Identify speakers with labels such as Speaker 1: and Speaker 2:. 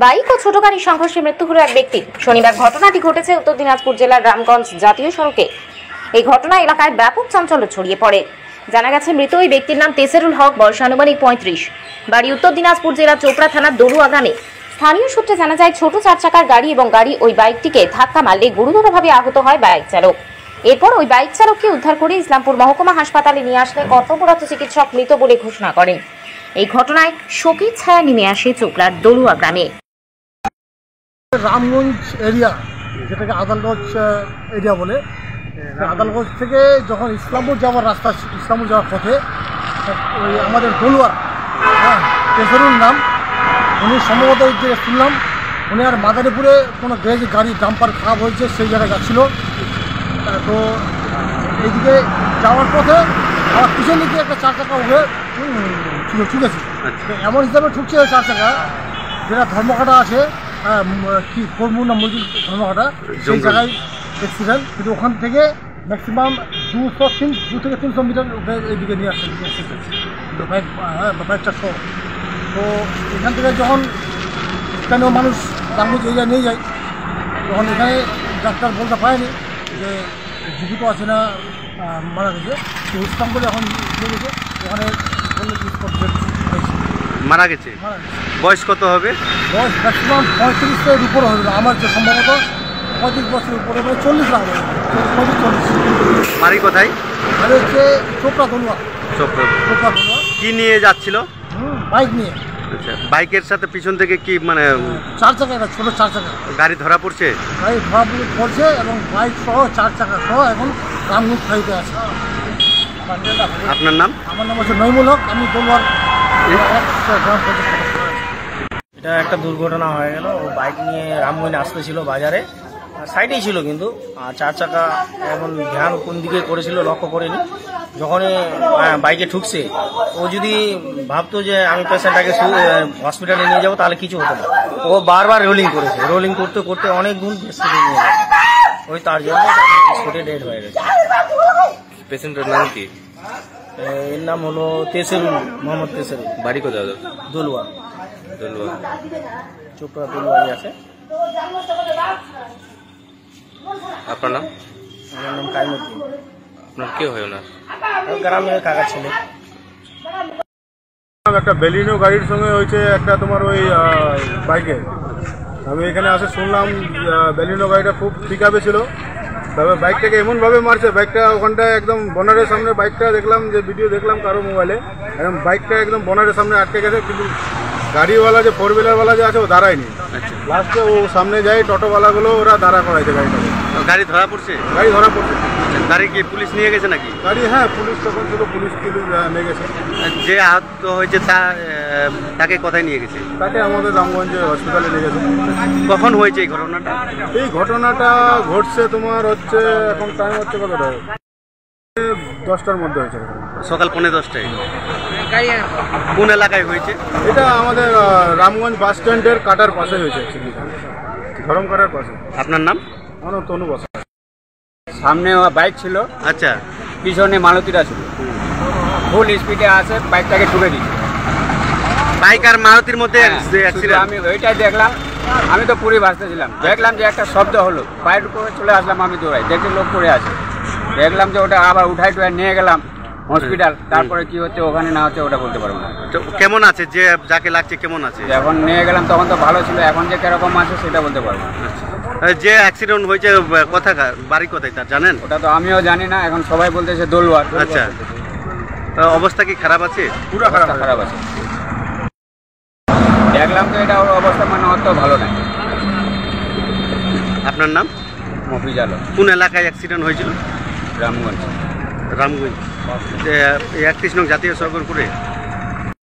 Speaker 1: Bike ও ছোট গাড়ির সংঘর্ষে মৃত্যু হলো এক ব্যক্তি। শনিবার ঘটনাটি ঘটেছে উত্তর দিনাজপুর জেলার রামগঞ্জ জাতীয় সড়কে। এই ঘটনা এলাকায় ব্যাপক চাঞ্চল্য ছড়িয়ে পড়ে। জানা গেছে মৃত ওই ব্যক্তির নাম তেসেরুল হক, বয়স আনুমানিক 35, বাড়ি উত্তর দিনাজপুর জেলার চোপড়া থানার দলুয়া গ্রামে। স্থানীয় সূত্রে জানা যায় ছোট 4 চাকার গাড়ি এবং গাড়ি ওই বাইকটিকে ধাক্কা মারলে গুরুতরভাবে আহত হয় বাইক চালক। এরপর ওই বাইক চালককে উদ্ধার করে ইসলামপুর মহকুমা হাসপাতালে নিয়ে আসলে কর্তব্যরত চিকিৎসক মৃত বলে ঘোষণা করেন। এই ঘটনায় শোকের ছায়া নেমে আসে চোপড়ার দলুয়া গ্রামে।
Speaker 2: রামগঞ্জ এরিয়া, যেটাকে আদালগঞ্জ এরিয়া বলে, আদালগঞ্জ থেকে যখন ইসলামপুর যাওয়ার রাস্তা, ইসলামপুর যাওয়ার পথে ওই আমাদের দলুয়ার তেসেরুল নাম, উনি সম্ভবত যে শুনলাম উনি আর মাদারীপুরে কোনো গ্যারেজে গাড়ি ডাম্পার খারাপ হয়েছে, সেই জায়গায় যাচ্ছিল। তো এইদিকে যাওয়ার পথে আমার পিছন দিকে একটা 4 চাকা উঠে ঠুকেছে। এমন হিসাবে ঠুকছে 4 চাকা, যেটা ধর্মঘাটা আছে, কি করবো না মুরগি ধর্মঘাটা, সেই জায়গায় অ্যাক্সিডেন্ট। কিন্তু ওখান থেকে ম্যাক্সিমাম 200 থেকে 300 মিটার এইদিকে নিয়ে আসছে বাইকটা সহ। তো এখান থেকে যখন স্থানীয় মানুষ রামগঞ্জ এরিয়া নিয়ে যায়, তখন এখানে ডাক্তার বলতে পারেনি যে জীবিত আছে না মারা গেছে। তো ইসলাম বলে এখন নিয়ে গেছে, ওখানে
Speaker 3: মারা গেছে। বয়স কত হবে?
Speaker 2: বয়স ম্যাক্সিমাম 35-এর উপরে হবে, আমার যে সম্ভবত 35 বছরের উপরে, 40 লাগবে, 40।
Speaker 3: বাড়ি কোথায়?
Speaker 2: আর হচ্ছে চোপড়া দলুয়া। চোপড়া দলুয়া।
Speaker 3: কি নিয়ে যাচ্ছিল?
Speaker 2: বাইক নিয়ে।
Speaker 3: আচ্ছা, বাইকের সাথে পিছন থেকে কি মানে
Speaker 2: 4 চাকা, একটা ছোটো 4 চাকা
Speaker 3: গাড়ি ধরা পড়ছে?
Speaker 2: গাড়ি ধরা পড়ছে এবং বাইক সহ 4 চাকা সহ এখন রামগঞ্জ ফাঁড়িতে আছে।
Speaker 3: আপনার নাম?
Speaker 2: আমার নাম হচ্ছে নইমুল হক, আমি দলুয়ার।
Speaker 4: এটা একটা দুর্ঘটনা হয়ে গেল। ও বাইক নিয়ে রামগঞ্জ আসতেছিল বাজারে, সাইডেই ছিল কিন্তু, আর 4 চাকা এখন ধ্যান কোন দিকে করেছিল লক্ষ্য করেনি। যখনই বাইকে ঠুকছে, ও যদি ভাবতো যে আমি পেশেন্টটাকে হসপিটালে নিয়ে যাবো তাহলে কিছু হতো না। ও বারবার রোলিং করেছে, রোলিং করতে করতে অনেক দূর স্পিডে নিয়ে গেছে, ওই তার জন্য স্পটে ডেড হয়ে গেছে।
Speaker 3: পেশেন্টের নাম কি?
Speaker 4: এর নাম হলো তেসেরুল, মোহাম্মদ তেসেরুল।
Speaker 3: বাড়ি কোথায়?
Speaker 4: দলুয়া। চোপড়া দলুয়া আছে।
Speaker 3: আপনার নাম?
Speaker 4: আমার নাম কাইমুদ্দিন।
Speaker 3: আপনার কে হয় ওনার?
Speaker 4: গ্রামের কাকা ছিল।
Speaker 5: একটা বেলিনো গাড়ির সঙ্গে হয়েছে একটা তোমার ওই বাইকে। আমি এখানে আসে শুনলাম বেলিনো গাড়িটা খুব পিকআপে ছিল, তবে বাইকটাকে এমনভাবে মারছে, বাইকটা ওখানটায় একদম বনারের সামনে, বাইকটা দেখলাম যে ভিডিও দেখলাম কারো মোবাইলে, একদম বাইকটা একদম বনারের সামনে আটকে গেছে। কিন্তু গাড়িওয়ালা যে 4 হুইলারওয়ালা যে আছে ও দাঁড়ায়নি। লাস্টে ও সামনে যায়, টোটোওয়ালাগুলো ওরা দাঁড়া করাইছে গাড়িটাকে।
Speaker 3: গাড়ি ধরা পড়ছে?
Speaker 5: গাড়ি ধরা পড়ছে।
Speaker 3: গাড়ি কি পুলিশ নিয়ে গেছে নাকি?
Speaker 5: গাড়ি, হ্যাঁ, পুলিশ তখন ছিল, পুলিশ নিয়ে গেছে।
Speaker 3: যে আহত হয়েছে তাকে কোথায় নিয়ে গেছে?
Speaker 5: তাকে আমাদের রামগঞ্জে হসপিটালে নিয়ে গেছে।
Speaker 3: কখন হয়েছে এই ঘটনাটা?
Speaker 5: এই ঘটনাটা ঘটছে তোমার হচ্ছে, এখন টাইম হচ্ছে কতটা, 10টার মধ্যে হয়েছে।
Speaker 3: সকাল 10:15টায়। কোন এলাকায় হয়েছে?
Speaker 5: এটা আমাদের রামগঞ্জ বাস স্ট্যান্ডের কাটার পাশে হয়েছে, ধরম কাটার পাশে।
Speaker 3: আপনার নাম?
Speaker 5: আমার নাম তনু বসা।
Speaker 6: সামনে বাইক ছিল,
Speaker 3: আচ্ছা,
Speaker 6: পিছনে মালতীরা ছিল, ফুল স্পিডে আসে বাইকটাকে ঠুকে দিচ্ছে।
Speaker 3: বাইক আর মারুতির মধ্যে অ্যাক্সিডেন্ট।
Speaker 6: আমি ওইটাই দেখলাম, আমি তো পুরী ভাসতেছিলাম, দেখলাম যে একটা শব্দ হলো, বাইরের উপরে চলে আসলাম, আমি দৌড়াই, দেখি লোক পড়ে আছে, দেখলাম যে ওটা আবার উঠাই নিয়ে গেলাম হসপিটাল। তারপরে কি হচ্ছে ওখানে না হচ্ছে ওটা বলতে পারবো না।
Speaker 3: কেমন আছে যে যাকে লাগছে, কেমন আছে?
Speaker 6: যখন নিয়ে গেলাম তখন তো ভালো ছিল, এখন যে কিরকম আছে সেটা বলতে পারবো না।
Speaker 3: যে অ্যাক্সিডেন্ট হয়েছে কোথাকার, বাড়ি কোথায় তার জানেন?
Speaker 6: ওটা তো আমিও জানি না, এখন সবাই বলতেছে দলুয়া।
Speaker 3: আচ্ছা, অবস্থা কি খারাপ আছে?
Speaker 6: পুরো খারাপ আছে। দেখলাম তো এটা ওর অবস্থা মানে অত ভালো নাই।
Speaker 3: আপনার নাম?
Speaker 6: মফিজ আলম।
Speaker 3: কোন এলাকায় অ্যাক্সিডেন্ট হয়েছিল?
Speaker 6: রামগঞ্জ।
Speaker 3: 31 নং জাতীয় সড়কের উপরে।